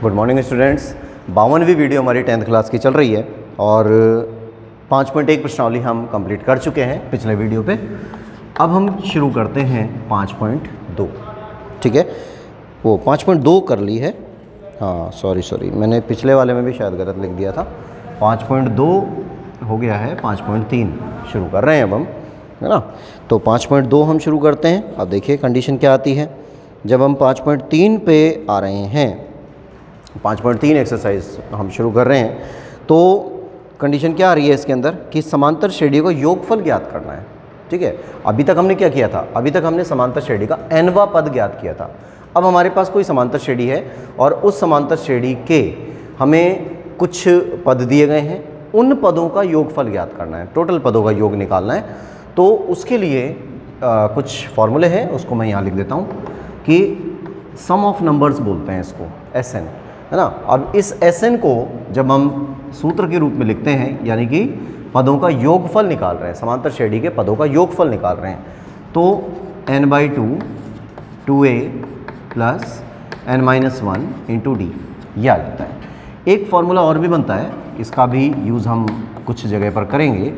Good morning students. 52वीं video हमारी 10th class की चल रही है और 5.1 प्रश्नावली हम कंप्लीट कर चुके हैं पिछले वीडियो पे। अब हम शुरू करते हैं 5.2। ठीक है, वो 5.2 कर ली है। हाँ सॉरी मैंने पिछले वाले में भी शायद गलत लिख दिया था। 5.2 हो गया है, 5.3 शुरू कर रहे हैं अब हम, है ना। तो 5.2 हम शुरू करते हैं। अब देखिए कंडीशन क्या आती है जब हम 5.3 पे आ रहे हैं। 5.3 एक्सरसाइज हम शुरू कर रहे हैं तो कंडीशन क्या आ रही है इसके अंदर कि समांतर श्रेणियों का योगफल ज्ञात करना है। ठीक है, अभी तक हमने क्या किया था, अभी तक हमने समांतर श्रेणी का nवां पद ज्ञात किया था। अब हमारे पास कोई समांतर श्रेणी है और उस समांतर श्रेणी के हमें कुछ पद दिए गए हैं, उन पदों का योगफल ज्ञात करना है, टोटल पदों का योग निकालना है। तो उसके लिए कुछ फॉर्मूले हैं, उसको मैं यहाँ लिख देता हूँ कि सम ऑफ नंबर्स बोलते हैं इसको, SN, है ना। अब इस SN को जब हम सूत्र के रूप में लिखते हैं, यानी कि पदों का योगफल निकाल रहे हैं, समांतर श्रेणी के पदों का योगफल निकाल रहे हैं, तो n/2 2a plus n-1 into D ये आ जाता है। एक फॉर्मूला और भी बनता है, इसका भी यूज़ हम कुछ जगह पर करेंगे,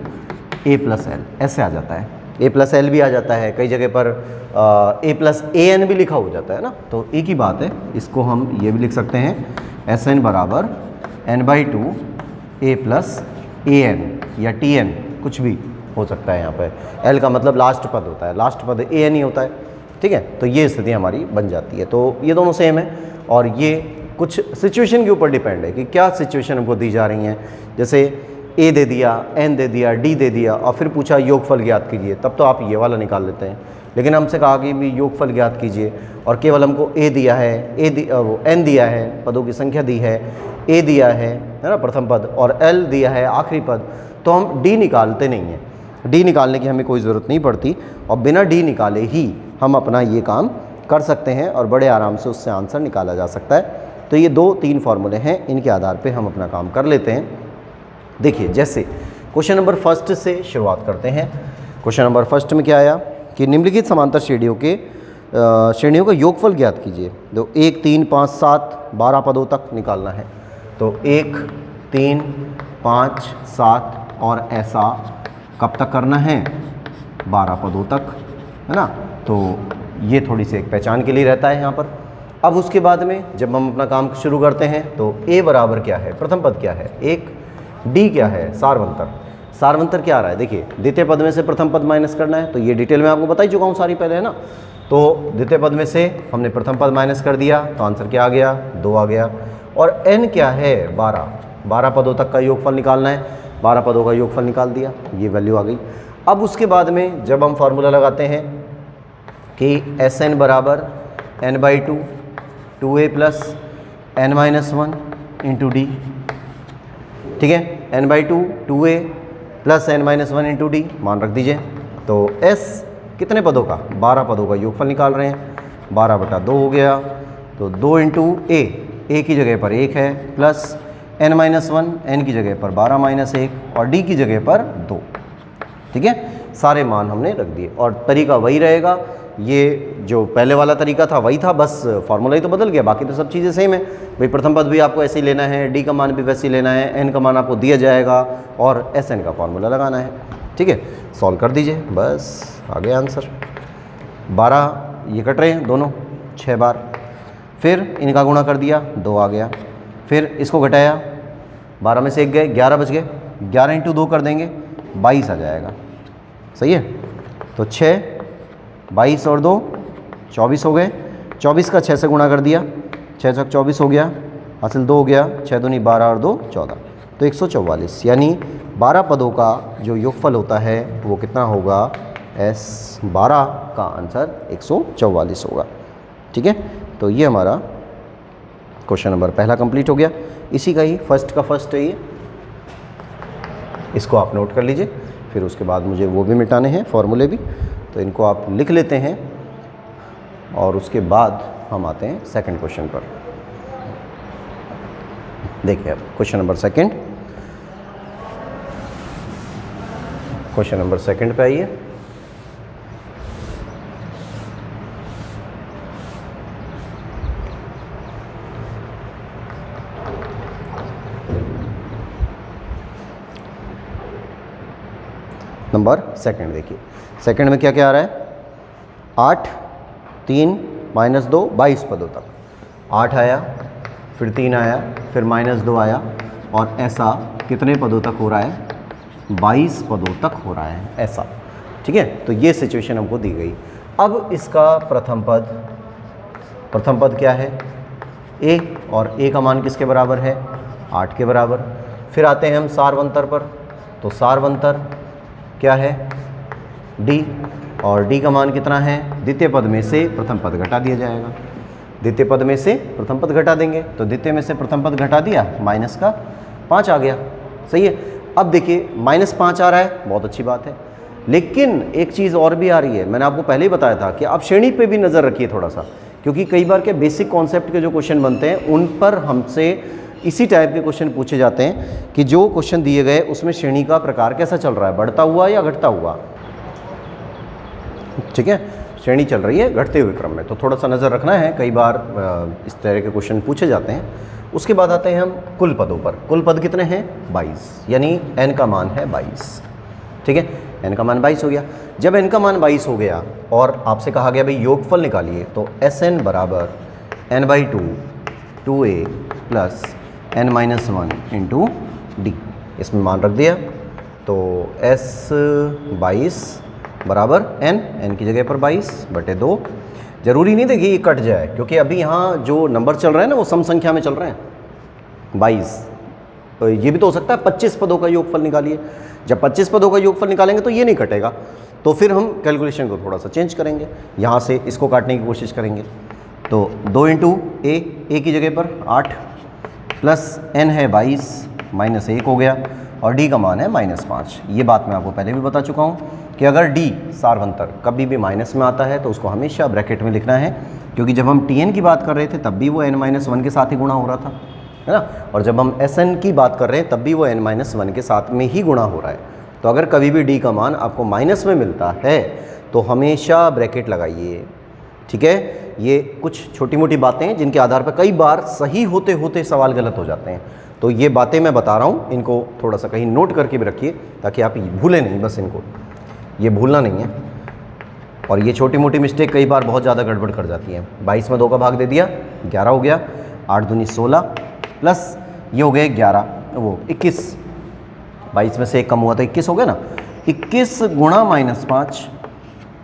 a+l ऐसे आ जाता है। a+l भी आ जाता है, कई जगह पर a+an भी लिखा हो जाता है ना। तो एक ही बात है, इसको हम ये भी लिख सकते हैं, SN बराबर n/2 a प्लस an या tn, कुछ भी हो सकता है। यहाँ पे l का मतलब लास्ट पद होता है, लास्ट पद an ही होता है। ठीक है, तो ये स्थिति हमारी बन जाती है। तो ये दोनों सेम है और ये कुछ सिचुएशन के ऊपर डिपेंड है कि क्या सिचुएशन हमको दी जा रही हैं। जैसे a दे दिया, n दे दिया, d दे दिया और फिर पूछा योगफल ज्ञात कीजिए, तब तो आप ये वाला निकाल लेते हैं। लेकिन हमसे कहा कि भी योगफल ज्ञात कीजिए और केवल हमको a दिया है, वो n दिया है, पदों की संख्या दी है, a दिया है ना प्रथम पद, और l दिया है आखिरी पद, तो हम d निकालते नहीं हैं। d निकालने की हमें कोई ज़रूरत नहीं पड़ती और बिना d निकाले ही हम अपना ये काम कर सकते हैं और बड़े आराम से उससे आंसर निकाला जा सकता है। तो ये 2-3 फार्मूले हैं, इनके आधार पे हम अपना काम कर लेते हैं। देखिए, जैसे क्वेश्चन नंबर फर्स्ट से शुरुआत करते हैं। क्वेश्चन नंबर फर्स्ट में क्या आया कि निम्नलिखित समांतर श्रेणियों का योगफल ज्ञात कीजिए। तो 1 3 5 7 12 पदों तक निकालना है। तो 1 3 5 7 और ऐसा कब तक करना है, 12 पदों तक, है ना। तो ये थोड़ी सी एक पहचान के लिए रहता है यहाँ पर। अब उसके बाद में जब हम अपना काम शुरू करते हैं तो a बराबर क्या है, प्रथम पद क्या है 1, d क्या है सारवंतर। सारवंतर क्या आ रहा है, देखिए द्वितीय पद में से प्रथम पद माइनस करना है, तो ये डिटेल में आपको बता ही चुका हूँ सारी पहले, है ना। तो द्वितीय पद में से हमने प्रथम पद माइनस कर दिया तो आंसर क्या आ गया, 2 आ गया। और n क्या है 12 पदों तक का योगफल निकालना है, 12 पदों का योगफल निकाल दिया, ये वैल्यू आ गई। अब उसके बाद में जब हम फार्मूला लगाते हैं कि SN बराबर n/2 2a plus n-1 into D. ठीक है, n/2 2a plus n-1 into D मान रख दीजिए। तो S कितने पदों का, 12 पदों का योगफल निकाल रहे हैं, 12/2 हो गया। तो 2 इंटू a की जगह पर 1 है, प्लस n-1 n की जगह पर 12-1 और d की जगह पर 2। ठीक है, सारे मान हमने रख दिए और तरीका वही रहेगा। ये जो पहले वाला तरीका था वही था, बस फार्मूला ही तो बदल गया, बाकी तो सब चीज़ें सेम है। भाई प्रथम पद भी आपको ऐसे ही लेना है, d का मान भी वैसे ही लेना है, n का मान आपको दिया जाएगा और SN का फार्मूला लगाना है। ठीक है, सॉल्व कर दीजिए, बस आ गया आंसर। 12 ये कट रहे हैं दोनों 6 बार, फिर इनका गुणा कर दिया 2 आ गया, फिर इसको घटाया 12 में से 1 गए, 11 बच गए, 11 इंटू 2 कर देंगे 22 आ जाएगा। सही है, तो 6 22 और 2 24 हो गए, 24 का 6 से गुणा कर दिया, 6 चौक 24 हो गया, हासिल 2 हो गया, 6 दूनी 12 और 2 14, तो 144, यानी 12 पदों का जो योगफल होता है वो कितना होगा, S12 का आंसर 144 होगा। ठीक है, तो ये हमारा क्वेश्चन नंबर पहला कंप्लीट हो गया। इसी का ही फर्स्ट का फर्स्ट है ये, इसको आप नोट कर लीजिए। फिर उसके बाद मुझे वो भी मिटाने हैं फॉर्मूले भी, तो इनको आप लिख लेते हैं और उसके बाद हम आते हैं सेकंड क्वेश्चन पर। देखिए अब question number second, question number second पे आइए। नंबर सेकंड देखिए, सेकंड में क्या क्या आ रहा है, 8, 3 - 2 22 पदों तक, 8 आया, फिर 3 आया, फिर -2 आया, और ऐसा कितने पदों तक हो रहा है, 22 पदों तक हो रहा है ऐसा। ठीक है, तो ये सिचुएशन हमको दी गई। अब इसका प्रथम पद क्या है, a, और a का मान किसके बराबर है, 8 के बराबर। फिर आते हैं हम सारवंतर पर, तो सारवंतर क्या है, d, और d का मान कितना है, द्वितीय पद में से प्रथम पद घटा दिया जाएगा। द्वितीय पद में से प्रथम पद घटा देंगे, तो द्वितीय में से प्रथम पद घटा दिया, माइनस का 5 आ गया। सही है। अब देखिए -5 आ रहा है, बहुत अच्छी बात है, लेकिन एक चीज़ और भी आ रही है। मैंने आपको पहले ही बताया था कि आप श्रेणी पे भी नज़र रखिए थोड़ा सा, क्योंकि कई बार के बेसिक कॉन्सेप्ट के जो क्वेश्चन बनते हैं उन पर हमसे इसी टाइप के क्वेश्चन पूछे जाते हैं कि जो क्वेश्चन दिए गए उसमें श्रेणी का प्रकार कैसा चल रहा है, बढ़ता हुआ या घटता हुआ। ठीक है, श्रेणी चल रही है घटते हुए क्रम में, तो थोड़ा सा नज़र रखना है, कई बार इस तरह के क्वेश्चन पूछे जाते हैं। उसके बाद आते हैं हम कुल पदों पर। कुल पद कितने हैं, 22, यानी n का मान है 22। ठीक है, n का मान 22 हो गया। जब n का मान 22 हो गया और आपसे कहा गया भाई योगफल निकालिए, तो Sn बराबर n/2 2a plus n-1 into d, इसमें मान रख दिया, तो S22 बराबर n की जगह पर 22/2। जरूरी नहीं देखिए ये कट जाए, क्योंकि अभी यहाँ जो नंबर चल रहे हैं ना वो सम संख्या में चल रहे हैं 22, तो ये भी तो हो सकता है 25 पदों का योगफल निकालिए। जब 25 पदों का योगफल निकालेंगे तो ये नहीं कटेगा, तो फिर हम कैलकुलेशन को थोड़ा सा चेंज करेंगे, यहाँ से इसको काटने की कोशिश करेंगे। तो 2 इंटू a की जगह पर 8 प्लस n है 22 माइनस 1 हो गया, और d का मान है -5। ये बात मैं आपको पहले भी बता चुका हूँ कि अगर d सारवंतर कभी भी माइनस में आता है तो उसको हमेशा ब्रैकेट में लिखना है, क्योंकि जब हम tn की बात कर रहे थे तब भी वो n-1 के साथ ही गुणा हो रहा था, है ना, और जब हम Sn की बात कर रहे हैं तब भी वो n-1 के साथ में ही गुणा हो रहा है। तो अगर कभी भी d का मान आपको माइनस में मिलता है तो हमेशा ब्रैकेट लगाइए। ठीक है, ये कुछ छोटी मोटी बातें हैं जिनके आधार पर कई बार सही होते होते सवाल गलत हो जाते हैं, तो ये बातें मैं बता रहा हूँ, इनको थोड़ा सा कहीं नोट करके भी रखिए ताकि आप भूलें नहीं, बस इनको ये भूलना नहीं है। और ये छोटी मोटी मिस्टेक कई बार बहुत ज़्यादा गड़बड़ कर जाती है। 22 में 2 का भाग दे दिया, 11 हो गया, 8 दूनी 16 प्लस ये हो गए 11 वो 21, 22 में से 1 कम हुआ तो 21 हो गया ना, 21 गुणा -5।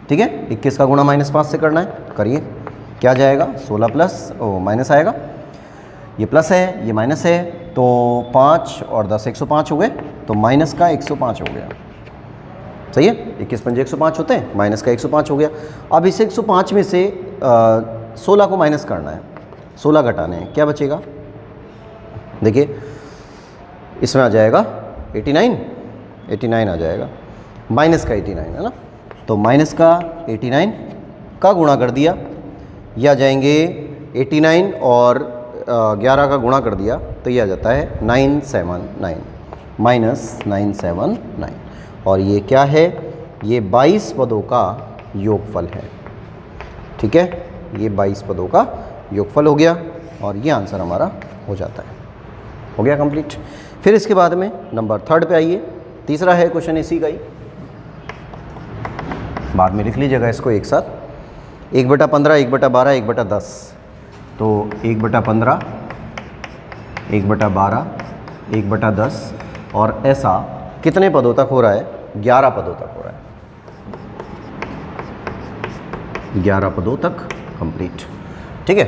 ठीक है, 21 का गुणा -5 से करना है, करिए, क्या जाएगा 16 प्लस माइनस आएगा, ये प्लस है ये माइनस है, तो 5 और 10 105 हो गए, तो माइनस का 105 हो गया। सही है, 21 पंजे 105 होते हैं, माइनस का 105 हो गया। अब इस 105 में से 16 को माइनस करना है, 16 घटाने हैं, क्या बचेगा, देखिए इसमें आ जाएगा 89 आ जाएगा, माइनस का 89 है ना, तो माइनस का 89 का गुणा कर दिया, ये आ जाएंगे 89 और 11 का गुणा कर दिया, तो ये आ जाता है 979 माइनस 979, और ये क्या है, ये 22 पदों का योगफल है। ठीक है, ये 22 पदों का योगफल हो गया, और ये आंसर हमारा हो जाता है, हो गया कंप्लीट। फिर इसके बाद में नंबर 3 पे आइए, तीसरा है क्वेश्चन इसी का ही, बाद में लिख लीजिएगा इसको एक साथ, 1/15 1/12 1/10, तो 1/15 1/12 1/10, और ऐसा कितने पदों तक हो रहा है, 11 पदों तक हो रहा है, 11 पदों तक कंप्लीट। ठीक है,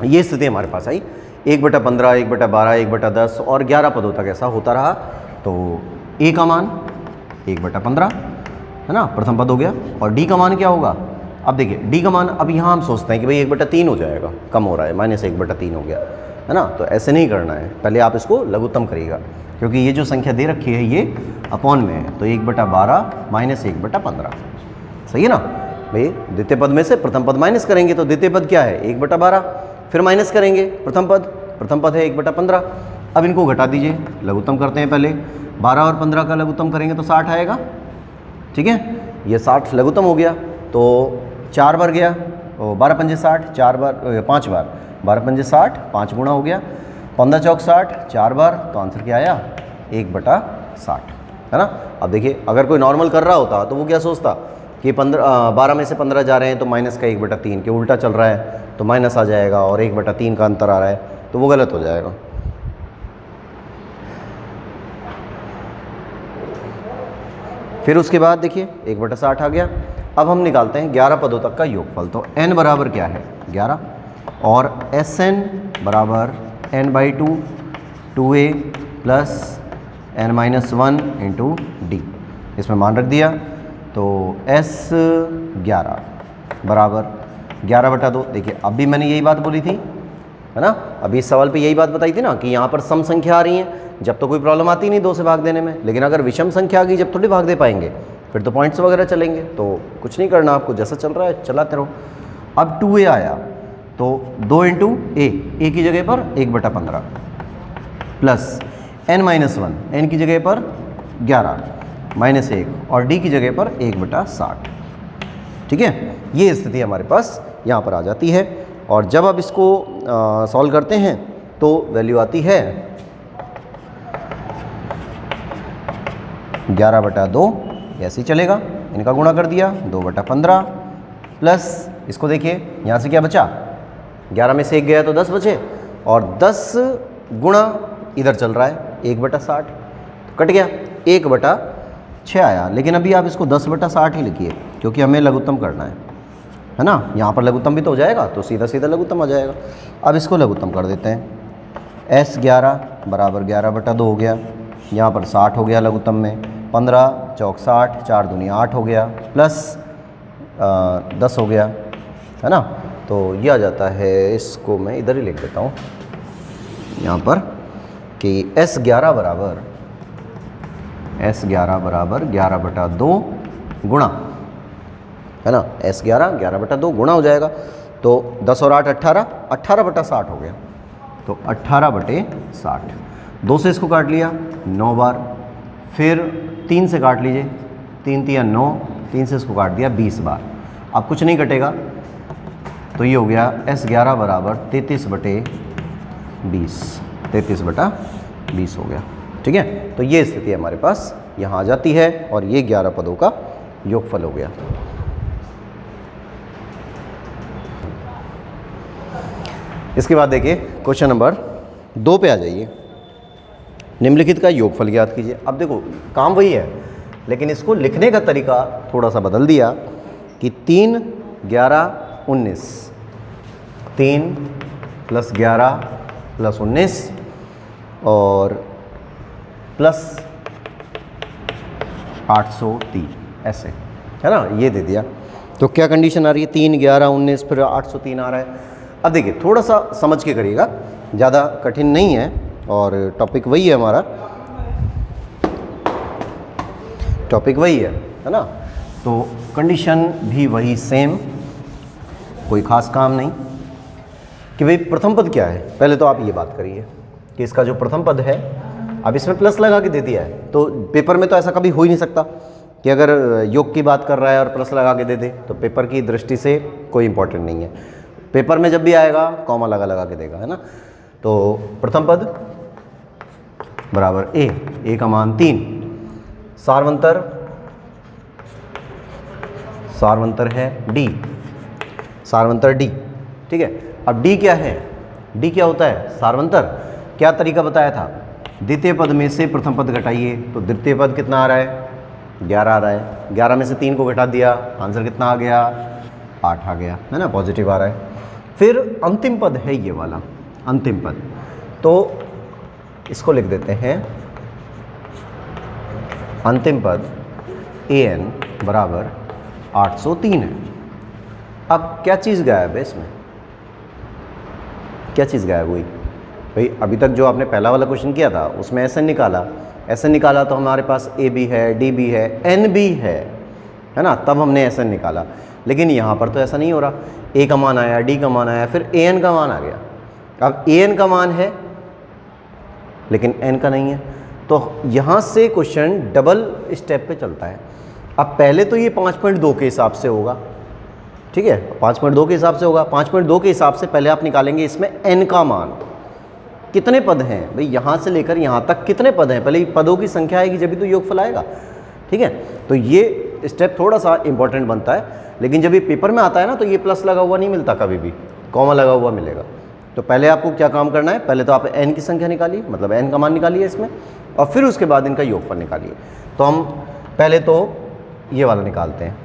ये स्थिति हमारे पास आई, 1/15 1/12 1/10 और 11 पदों तक ऐसा होता रहा। तो a का मान 1/15 है ना, प्रथम पद हो गया, और d का मान क्या होगा, अब देखिए d का मान, अब यहाँ हम सोचते हैं कि भाई 1/3 हो जाएगा, कम हो रहा है, -1/3 हो गया, है ना, तो ऐसे नहीं करना है, पहले आप इसको लघुत्तम करिएगा, क्योंकि ये जो संख्या दे रखी है ये अपॉन में है, तो 1/12 माइनस 1/15, सही है ना भाई। द्वितीय पद में से प्रथम पद माइनस करेंगे तो द्वितीय पद क्या है 1/12, फिर माइनस करेंगे प्रथम पद है 1/15। अब इनको घटा दीजिए, लघुत्तम करते हैं पहले, 12 और 15 का लघुत्तम करेंगे तो 60 आएगा। ठीक है, ये 60 लघुत्तम हो गया, तो 4 बार गया, 12 पंजे 60, 4 बार 5 बार, 12 पंजे 60, 5 गुणा हो गया, 15 चौक 60, 4 बार, तो आंसर क्या आया 1/60। है ना। अब देखिए अगर कोई नॉर्मल कर रहा होता तो वो क्या सोचता कि 12 में से 15 जा रहे हैं तो माइनस का 1/3 के उल्टा चल रहा है तो माइनस आ जाएगा और 1/3 का अंतर आ रहा है तो वो गलत हो जाएगा। फिर उसके बाद देखिए 1/60 आ गया। अब हम निकालते हैं 11 पदों तक का योगफल। तो n बराबर क्या है 11 और Sn बराबर n/2 2a plus n-1 into D, इसमें मान रख दिया। तो S11 बराबर 11/2। देखिए अब भी मैंने यही बात बोली थी, है ना, अभी इस सवाल पे यही बात बताई थी ना कि यहाँ पर सम संख्या आ रही है जब तो कोई प्रॉब्लम आती नहीं 2 से भाग देने में, लेकिन अगर विषम संख्या आ गई जब थोड़ी भाग दे पाएंगे, फिर तो पॉइंट्स वगैरह चलेंगे। तो कुछ नहीं करना आपको, जैसा चल रहा है चलाते रहो। अब 2a आया तो 2 इंटू a की जगह पर 1/15 प्लस n-1 n की जगह पर 11 -1 और d की जगह पर 1/60। ठीक है, ये स्थिति हमारे पास यहाँ पर आ जाती है। और जब आप इसको सॉल्व करते हैं तो वैल्यू आती है 11/2, ऐसे ही चलेगा, इनका गुणा कर दिया 2/15 प्लस इसको देखिए यहाँ से क्या बचा, 11 में से 1 गया तो 10 बचे और 10 गुणा इधर चल रहा है 1/60 तो कट गया 1/6 आया। लेकिन अभी आप इसको 10/60 ही लिखिए क्योंकि हमें लघुत्तम करना है ना, यहाँ पर लघुत्तम भी तो हो जाएगा तो सीधा सीधा लघुत्तम आ जाएगा। अब इसको लघुत्तम कर देते हैं। S11 बराबर 11/2 हो गया, यहाँ पर 60 हो गया लघुत्तम में, 15 चौक 60, 4 दूनी 8 हो गया प्लस 10 हो गया, है ना। तो ये आ जाता है, इसको मैं इधर ही लिख देता हूँ यहाँ पर कि S11 बराबर 11/2 गुणा, है ना, S11 11/2 गुणा हो जाएगा तो 10 और 8 18, 18/60 हो गया तो 18/60। 2 से इसको काट लिया 9 बार, फिर 3 से काट लीजिए, 3 तिया 9, 3 से इसको काट दिया 20 बार। अब कुछ नहीं कटेगा तो ये हो गया S11 बराबर 33/20, 33/20 हो गया। ठीक है, तो ये स्थिति हमारे पास यहाँ आ जाती है और ये 11 पदों का योगफल हो गया। इसके बाद देखिए क्वेश्चन नंबर 2 पे आ जाइए। निम्नलिखित का योगफल ज्ञात कीजिए। अब देखो काम वही है लेकिन इसको लिखने का तरीका थोड़ा सा बदल दिया कि 3 11 19, 3 + 11 + 19 और प्लस 803, ऐसे, है ना, ये दे दिया। तो क्या कंडीशन आ रही है, 3 11 19 फिर 803 आ रहा है। अब देखिए थोड़ा सा समझ के करिएगा, ज़्यादा कठिन नहीं है और टॉपिक वही है हमारा, टॉपिक वही है ना। तो कंडीशन भी वही सेम, कोई ख़ास काम नहीं कि भाई प्रथम पद क्या है। पहले तो आप ये बात करिए कि इसका जो प्रथम पद है, अब इसमें प्लस लगा के दे दिया है तो पेपर में तो ऐसा कभी हो ही नहीं सकता कि अगर योग की बात कर रहा है और प्लस लगा के दे दे, तो पेपर की दृष्टि से कोई इंपॉर्टेंट नहीं है। पेपर में जब भी आएगा कॉमा लगा के देगा, है ना। तो प्रथम पद बराबर a का मान 3, सारवंतर है d, सारवंतर d। ठीक है, अब d क्या है, d क्या होता है सारवंतर। क्या तरीका बताया था, द्वितीय पद में से प्रथम पद घटाइए तो द्वितीय पद कितना आ रहा है 11 आ रहा है, 11 में से 3 को घटा दिया, आंसर कितना आ गया 8 आ गया, है ना, पॉजिटिव आ रहा है। फिर अंतिम पद है ये वाला अंतिम पद, तो इसको लिख देते हैं अंतिम पद an बराबर 803 है। अब क्या चीज़ गायब है इसमें, क्या चीज़ गायब हुई भाई। अभी तक जो आपने पहला वाला क्वेश्चन किया था उसमें SN निकाला तो हमारे पास A भी है, D भी है, N भी है ना, तब हमने SN निकाला। लेकिन यहाँ पर तो ऐसा नहीं हो रहा, A का मान आया, D का मान आया, फिर AN का मान आ गया। अब AN का मान है लेकिन N का नहीं है, तो यहाँ से क्वेश्चन डबल स्टेप पे चलता है। अब पहले तो ये 5.2 के हिसाब से होगा, ठीक है, 5.2 के हिसाब से होगा। 5.2 के हिसाब से पहले आप निकालेंगे इसमें N का मान, कितने पद हैं भाई, यहाँ से लेकर यहाँ तक कितने पद हैं, पहले पदों की संख्या आएगी जब भी तो योगफल आएगा। ठीक है, तो ये स्टेप थोड़ा सा इंपॉर्टेंट बनता है, लेकिन जब ये पेपर में आता है ना तो ये प्लस लगा हुआ नहीं मिलता, कभी भी कॉमा लगा हुआ मिलेगा। तो पहले आपको क्या काम करना है, पहले तो आप n की संख्या निकालिए, मतलब n का मान निकालिए इसमें, और फिर उसके बाद इनका योगफल निकालिए। तो हम पहले तो ये वाला निकालते हैं,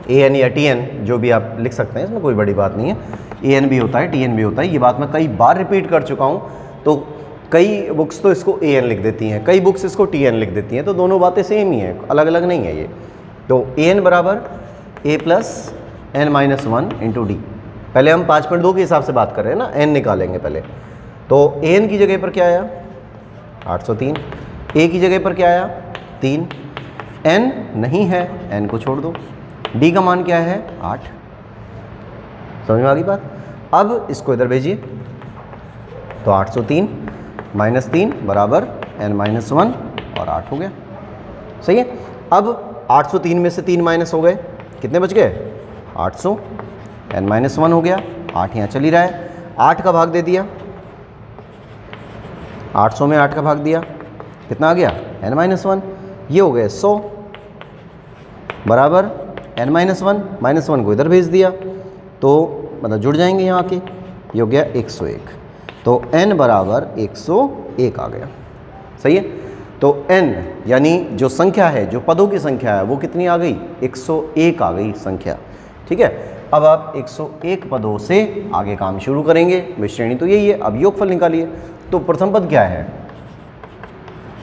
an या tn जो भी आप लिख सकते हैं, इसमें कोई बड़ी बात नहीं है। an भी होता है, tn भी होता है, ये बात मैं कई बार रिपीट कर चुका हूँ। तो कई बुक्स तो इसको an लिख देती हैं, कई बुक्स इसको tn लिख देती हैं, तो दोनों बातें सेम ही हैं, अलग अलग नहीं है ये। तो an बराबर a plus n minus 1 into D. पहले हम 5.2 के हिसाब से बात कर रहे हैं ना, n निकालेंगे पहले। तो an की जगह पर क्या आया 803, a की जगह पर क्या आया 3, n नहीं है, n को छोड़ दो, d का मान क्या है 8। समझ में आ गई बात। अब इसको इधर भेजिए, तो 803 माइनस 3 बराबर n माइनस 1 और 8 हो गया। सही है। अब 803 में से 3 माइनस हो गए, कितने बच गए 800, n माइनस 1 हो गया, 8 यहाँ चल ही रहा है, 8 का भाग दे दिया, 800 में 8 का भाग दिया, कितना आ गया n माइनस 1, ये हो गए 100 बराबर n माइनस 1, माइनस 1 को इधर भेज दिया, तो मतलब जुड़ जाएंगे यहाँ के, ये हो गया 101। तो n बराबर 101 आ गया। सही है। तो n यानी जो संख्या है, जो पदों की संख्या है, वो कितनी आ गई 101 आ गई संख्या। ठीक है। अब आप 101 पदों से आगे काम शुरू करेंगे, वे श्रेणी तो यही है। अब योगफल निकालिए। तो प्रथम पद क्या है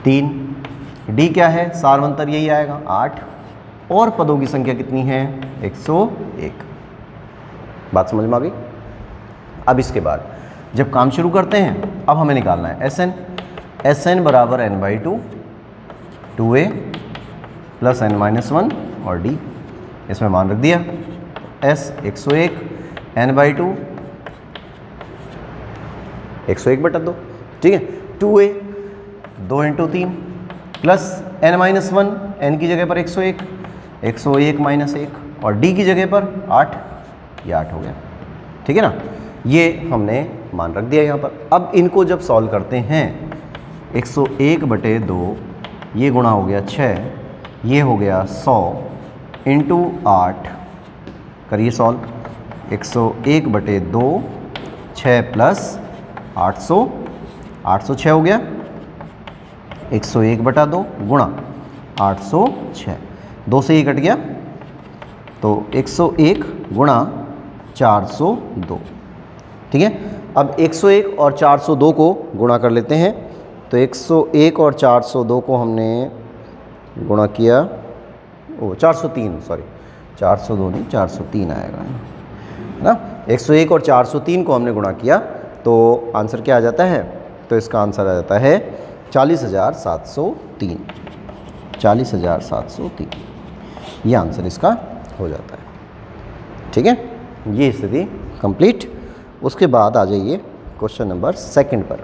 3, d क्या है सारवंतर यही आएगा 8, और पदों की संख्या कितनी है 101। बात समझ में आ गई। अब इसके बाद जब काम शुरू करते हैं, अब हमें निकालना है Sn बराबर n/2, 2a plus n minus 1 और d, इसमें मान रख दिया s 101, n/2 101/2। ठीक है। 2a 2 × 3 plus n minus 1, n की जगह पर 101, 101 माइनस 1 और d की जगह पर 8, ये 8 हो गया। ठीक है ना। ये हमने मान रख दिया यहाँ पर। अब इनको जब सॉल्व करते हैं 101/2, ये गुणा हो गया 6, ये हो गया 100 इंटू 8, करिए सॉल्व। 101/2 6 प्लस 800, 806 हो गया, 101/2 गुणा 806, 2 से ये कट गया, तो 101 गुणा 402। ठीक है। अब 101 और 402 को गुणा कर लेते हैं। तो 101 और 402 को हमने गुणा किया, 403, सॉरी 402 नहीं 403 आएगा, है ना। 101 और 403 को हमने गुणा किया, तो आंसर क्या आ जाता है, तो इसका आंसर आ जाता है 40,703, 40,703, ये आंसर इसका हो जाता है। ठीक है। ये स्थिति कंप्लीट। उसके बाद आ जाइए क्वेश्चन नंबर 2 पर।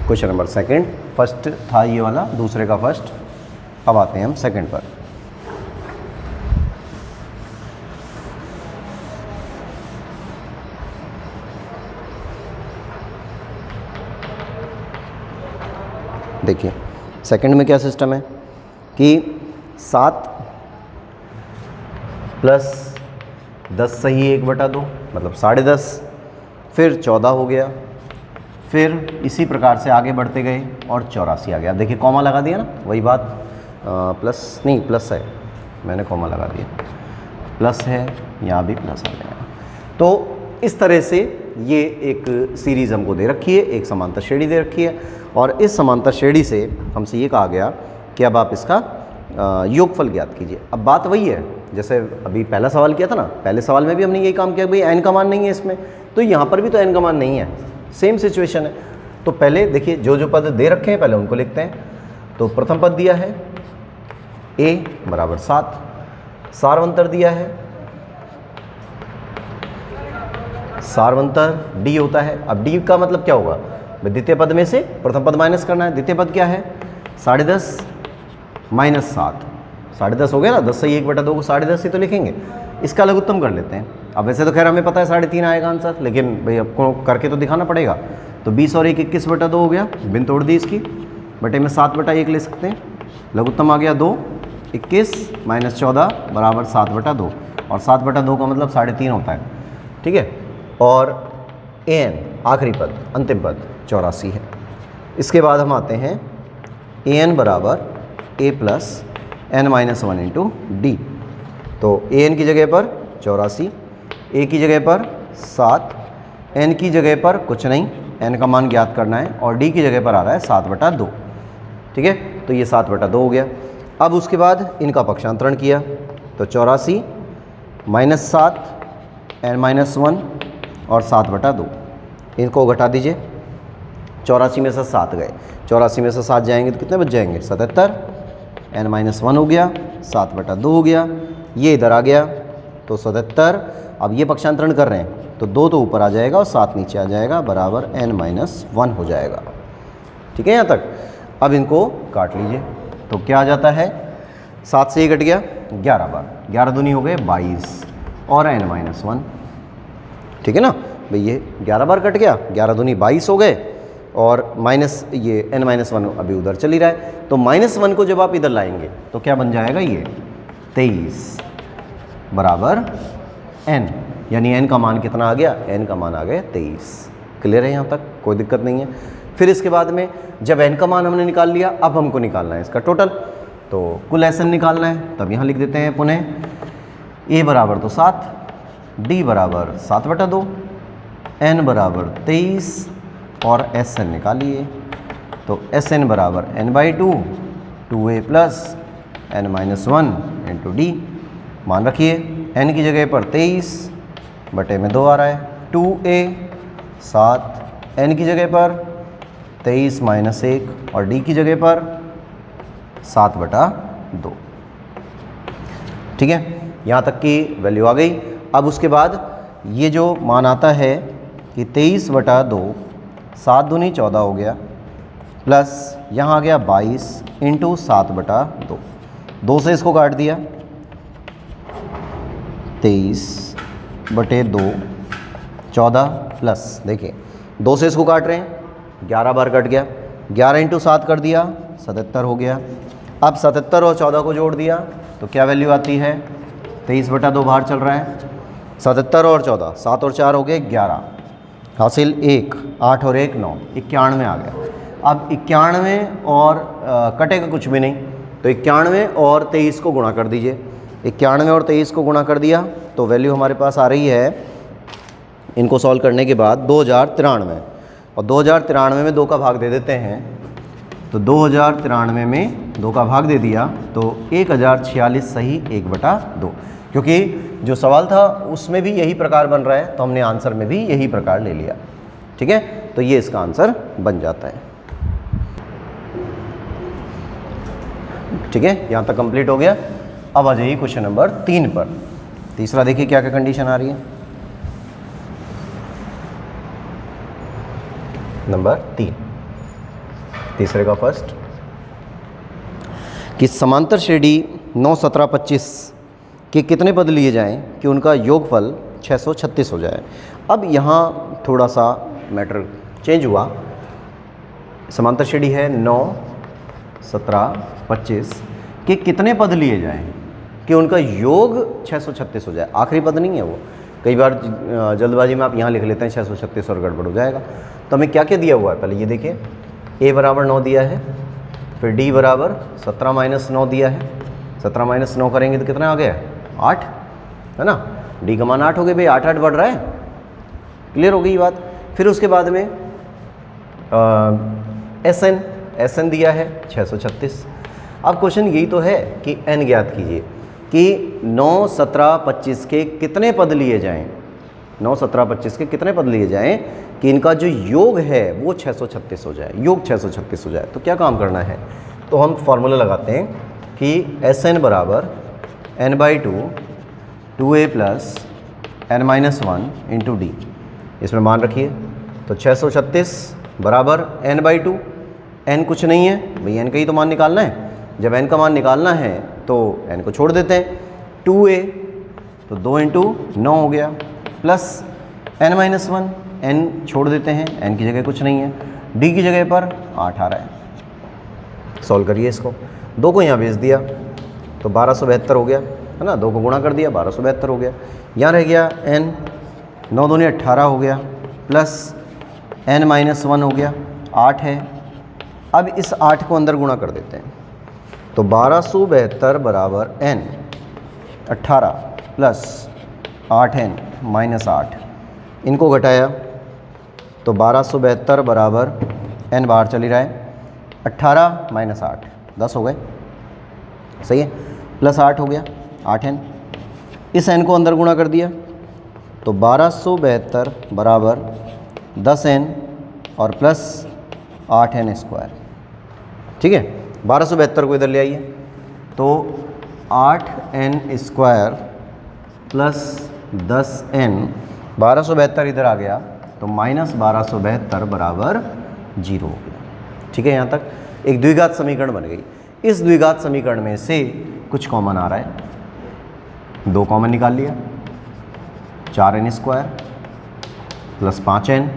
क्वेश्चन नंबर 2, फर्स्ट था ये वाला, दूसरे का फर्स्ट। अब आते हैं हम 2 पर। देखिए 2 में क्या सिस्टम है कि 7 प्लस 10 सही 1/2, मतलब 10.5, फिर 14 हो गया, फिर इसी प्रकार से आगे बढ़ते गए और 84 आ गया। देखिए कॉमा लगा दिया ना, वही बात, प्लस नहीं प्लस है, मैंने कॉमा लगा दिया, प्लस है, यहाँ भी प्लस आ जाएगा। तो इस तरह से ये एक सीरीज़ हमको दे रखी है, एक समांतर श्रेणी दे रखी है, और इस समांतर श्रेणी से हमसे ये कहा गया कि अब आप इसका योगफल ज्ञात कीजिए। अब बात वही है जैसे अभी पहला सवाल किया था ना, पहले सवाल में भी हमने यही काम किया, भाई n का मान नहीं है इसमें, तो यहाँ पर भी तो n का मान नहीं है, सेम सिचुएशन है। तो पहले देखिए जो जो पद दे रखे हैं पहले उनको लिखते हैं। तो प्रथम पद दिया है a बराबर 7, सारवंतर दिया है, सारवंतर d होता है। अब d का मतलब क्या होगा, द्वितीय पद में से प्रथम पद माइनस करना है। द्वितीय पद क्या है? 10.5 माइनस 7, 10.5 हो गया ना। 10 से 1/2 को 10.5 ही तो लिखेंगे। इसका लघुत्तम कर लेते हैं। अब वैसे तो खैर हमें पता है 3.5 आएगा आंसर, लेकिन भाई आपको करके तो दिखाना पड़ेगा। तो 20 और 1 21/2 हो गया, बिन तोड़ दी इसकी, बटे में 7/1 ले सकते हैं। लघुत्तम आ गया 2, 21 माइनस 14 बराबर 7/2, और 7/2 का मतलब 3.5 होता है, ठीक है। और an आखिरी पद, अंतिम पद 84 है। इसके बाद हम आते हैं an बराबर a plus n-1 into D. तो an की जगह पर 84, a की जगह पर 7, n की जगह पर कुछ नहीं, n का मान ज्ञात करना है, और d की जगह पर आ रहा है 7/2, ठीक है। तो ये 7/2 हो गया। अब उसके बाद इनका पक्षांतरण किया तो 84 माइनस 7 n-1 और 7/2, इनको घटा दीजिए। 84 में से 7 गए, 84 में से 7 जाएंगे तो कितने बच जाएंगे? 77, n-1 हो गया, 7/2 हो गया, ये इधर आ गया तो 77। अब ये पक्षांतरण कर रहे हैं तो 2 तो ऊपर आ जाएगा और 7 नीचे आ जाएगा, बराबर n-1 हो जाएगा, ठीक है यहाँ तक। अब इनको काट लीजिए तो क्या आ जाता है? 7 से ये कट गया 11 बार, 11 दूनी हो गए 22 और n-1, ठीक है ना भाई। ये 11 बार कट गया, 11 दूनी 22 हो गए, और माइनस ये n-1 अभी उधर चल ही रहा है। तो -1 को जब आप इधर लाएंगे तो क्या बन जाएगा? ये 23 बराबर n, यानी n का मान कितना आ गया? n का मान आ गया 23। क्लियर है यहाँ तक? कोई दिक्कत नहीं है। फिर इसके बाद में जब n का मान हमने निकाल लिया, अब हमको निकालना है इसका टोटल। तो कुल SN निकालना है, तब यहाँ लिख देते हैं पुनः a बराबर तो 7, d बराबर 7/2, n बराबर 23, और SN निकालिए। तो SN बराबर n/2, 2a plus n-1 into D. मान रखिए n की जगह पर 23 बटे में 2 आ रहा है, 2a 7, n की जगह पर 23 माइनस 1, और d की जगह पर 7/2, ठीक है। यहाँ तक की वैल्यू आ गई। अब उसके बाद ये जो मान आता है कि 23/2, 7 दूनी 14 हो गया, प्लस यहाँ आ गया 22 इंटू 7/2, 2 से इसको काट दिया, 23/2, 14 प्लस देखिए 2 से इसको काट रहे हैं, 11 बार कट गया, 11 इंटू 7 कर दिया 77 हो गया। अब 77 और 14 को जोड़ दिया तो क्या वैल्यू आती है? 23/2 बाहर चल रहा है, 77 और 14, 7 और 4 हो गए 11, हासिल 1, 8 और 1 9, 91 आ गया। अब 91 और कटेगा कुछ भी नहीं, तो 91 और 23 को गुणा कर दीजिए। 91 और 23 को गुणा कर दिया तो वैल्यू हमारे पास आ रही है, इनको सॉल्व करने के बाद 2093, और 2093 में 2 का भाग दे देते हैं। तो 2093 में 2 का भाग दे दिया तो 1046 सही 1/2, क्योंकि जो सवाल था उसमें भी यही प्रकार बन रहा है तो हमने आंसर में भी यही प्रकार ले लिया, ठीक है। तो ये इसका आंसर बन जाता है, ठीक है। यहाँ तक कंप्लीट हो गया। अब आ जाइए क्वेश्चन नंबर 3 पर। तीसरा देखिए क्या क्या कंडीशन आ रही है। नंबर 3, तीसरे का फर्स्ट, कि समांतर श्रेणी 9, 17, 25 के कितने पद लिए जाएं कि उनका योगफल 636 हो जाए। अब यहाँ थोड़ा सा मैटर चेंज हुआ। समांतर श्रेणी है 9, 17, 25 के कितने पद लिए जाएं कि उनका योग 636 हो जाए। आखिरी पद नहीं है वो, कई बार जल्दबाजी में आप यहाँ लिख लेते हैं 636 और गड़बड़ हो जाएगा। तो हमें क्या क्या दिया हुआ है पहले ये देखिए। a बराबर 9 दिया है, फिर d बराबर 17 माइनस 9 दिया है। 17 माइनस 9 करेंगे तो कितना आ गया? 8, है ना। d का मान 8 हो गया भाई, 8 8 बढ़ रहा है। क्लियर हो गई बात। फिर उसके बाद में SN दिया है 636। अब क्वेश्चन यही तो है कि n ज्ञात कीजिए कि 9, 17, 25 के कितने पद लिए जाएं। 9, 17, 25 के कितने पद लिए जाएं कि इनका जो योग है वो 636 हो जाए, योग 636 हो जाए। तो क्या काम करना है? तो हम फॉर्मूला लगाते हैं कि SN बराबर n/2, 2a plus n-1 into D. इसमें मान रखिए तो 636 बराबर n/2। n कुछ नहीं है भाई, n का ही तो मान निकालना है। जब n का मान निकालना है तो n को छोड़ देते हैं, 2a तो 2 × 9 हो गया, प्लस n-1, n छोड़ देते हैं, n की जगह कुछ नहीं है, d की जगह पर 8 आ रहा है। सॉल्व करिए इसको, 2 को यहाँ भेज दिया तो 1272 हो गया, है ना, 2 को गुणा कर दिया 1272 हो गया। यहाँ रह गया n, 9 दूनी 18 हो गया, प्लस n-1 हो गया, 8 है। अब इस 8 को अंदर गुणा कर देते हैं, तो 1272 बराबर n, 18 प्लस 8n माइनस 8, इनको घटाया तो 1272 बराबर n बाहर चली रहा है, 18 माइनस 8 10 हो गए, सही है, प्लस 8 हो गया 8n। इस n को अंदर गुणा कर दिया तो 1272 बराबर 10n और प्लस 8n स्क्वायर। ठीक है, 1272 को इधर ले आइए तो 8n स्क्वायर प्लस 10n, 1272 इधर आ गया तो माइनस 1272 बराबर 0 हो गया। ठीक है, यहाँ तक एक द्विघात समीकरण बन गई। इस द्विघात समीकरण में से कुछ कॉमन आ रहा है, 2 कॉमन निकाल लिया, 4n square plus 5n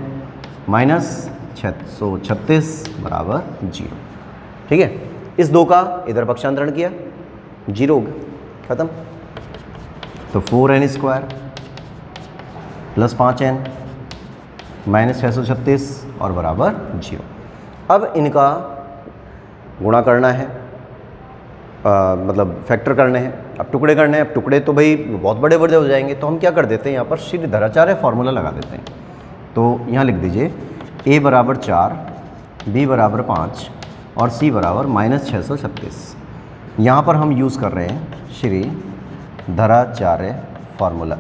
minus 636 बराबर 0। ठीक है, इस 2 का इधर पक्षांतरण किया, 0 हो गया, खत्म। तो 4n square plus 5n minus 636 और बराबर 0। अब इनका गुणा करना है, मतलब फैक्टर करने हैं, अब टुकड़े करने हैं। अब टुकड़े तो भाई बहुत बड़े बड़े हो जाएंगे, तो हम क्या कर देते हैं, यहाँ पर श्रीधराचार्य फॉर्मूला लगा देते हैं। तो यहाँ लिख दीजिए a बराबर 4, b बराबर 5 और c बराबर माइनस 636। यहाँ पर हम यूज़ कर रहे हैं श्रीधराचार्य फॉर्मूला,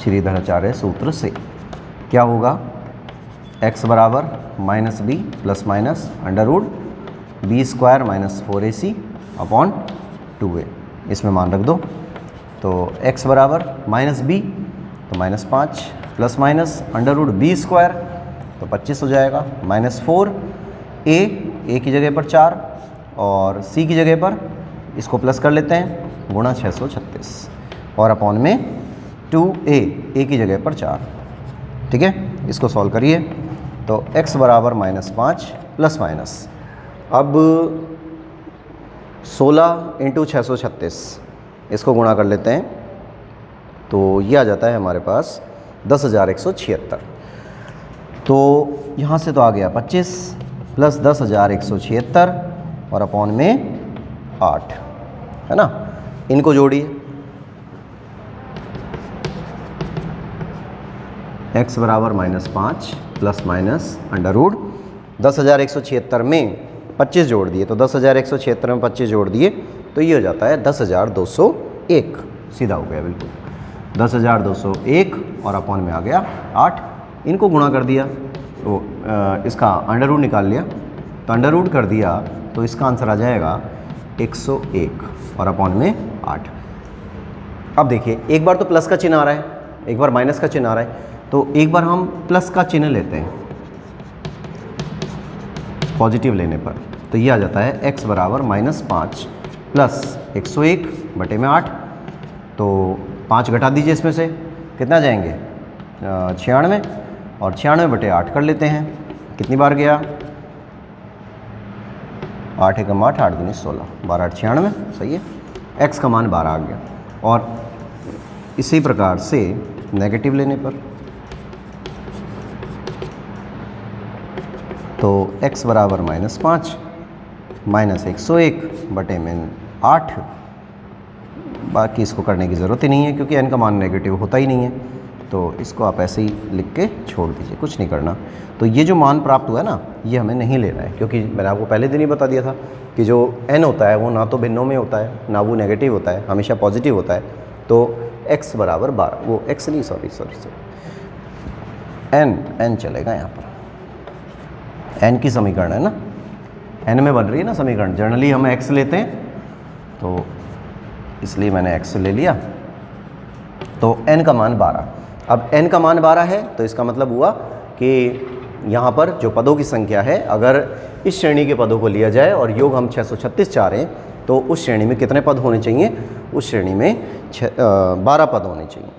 श्रीधराचार्य सूत्र से। क्या होगा, x बराबर minus B plus minus under root B square minus 4ac upon 2a, इसमें मान रख दो। तो x बराबर माइनस बी तो minus 5 plus minus under root B square तो 25 हो जाएगा, माइनस 4 a की जगह पर 4 और c की जगह पर इसको प्लस कर लेते हैं गुणा 636 और अपॉन में 2a की जगह पर 4। ठीक है, इसको सॉल्व करिए तो x बराबर माइनस 5 प्लस माइनस, अब 16 × 636 इसको गुणा कर लेते हैं तो ये आ जाता है हमारे पास 10,176। तो यहाँ से तो आ गया 25 प्लस 10,176 और अपॉन में 8, है ना। इनको जोड़िए, x बराबर minus 5 plus minus under root 10,176 में 25 जोड़ दिए तो 10,176 में 25 जोड़ दिए तो ये हो जाता है 10,201, सीधा हो गया बिल्कुल 10,201 और अपॉन में आ गया 8। इनको गुणा कर दिया तो इसका अंडर रूट निकाल लिया, तो अंडर रूट कर दिया तो इसका आंसर आ जाएगा 101 और अपॉन में 8। अब देखिए, एक बार तो प्लस का चिन्ह आ रहा है, एक बार माइनस का चिन्ह आ रहा है, तो एक बार हम प्लस का चिन्ह लेते हैं पॉजिटिव लेने पर, तो ये आ जाता है x बराबर माइनस 5 प्लस 101 बटे में 8। तो 5 घटा दीजिए, इसमें से कितना आ जाएंगे 96 और 96 बटे 8 कर लेते हैं, कितनी बार गया 8 एकम 8, 8 दूनी 16, 12 8 96, सही है। x का मान 12 आ गया। और इसी प्रकार से नेगेटिव लेने पर तो x बराबर माइनस 5 माइनस 101 बटे में 8, बाकी इसको करने की ज़रूरत ही नहीं है क्योंकि n का मान नेगेटिव होता ही नहीं है, तो इसको आप ऐसे ही लिख के छोड़ दीजिए, कुछ नहीं करना। तो ये जो मान प्राप्त हुआ है ना, ये हमें नहीं लेना है, क्योंकि मैंने आपको पहले दिन ही बता दिया था कि जो n होता है वो ना तो भिन्नों में होता है ना वो नेगेटिव होता है, हमेशा पॉजिटिव होता है। तो x बराबर 12, वो x नहीं, सॉरी n चलेगा यहाँ पर, n की समीकरण है ना, n में बन रही है ना समीकरण। जनरली हम x लेते हैं तो इसलिए मैंने x ले लिया। तो n का मान 12, अब n का मान 12 है तो इसका मतलब हुआ कि यहाँ पर जो पदों की संख्या है, अगर इस श्रेणी के पदों को लिया जाए और योग हम 636 चाह रहे हैं तो उस श्रेणी में कितने पद होने चाहिए? उस श्रेणी में 12 पद होने चाहिए।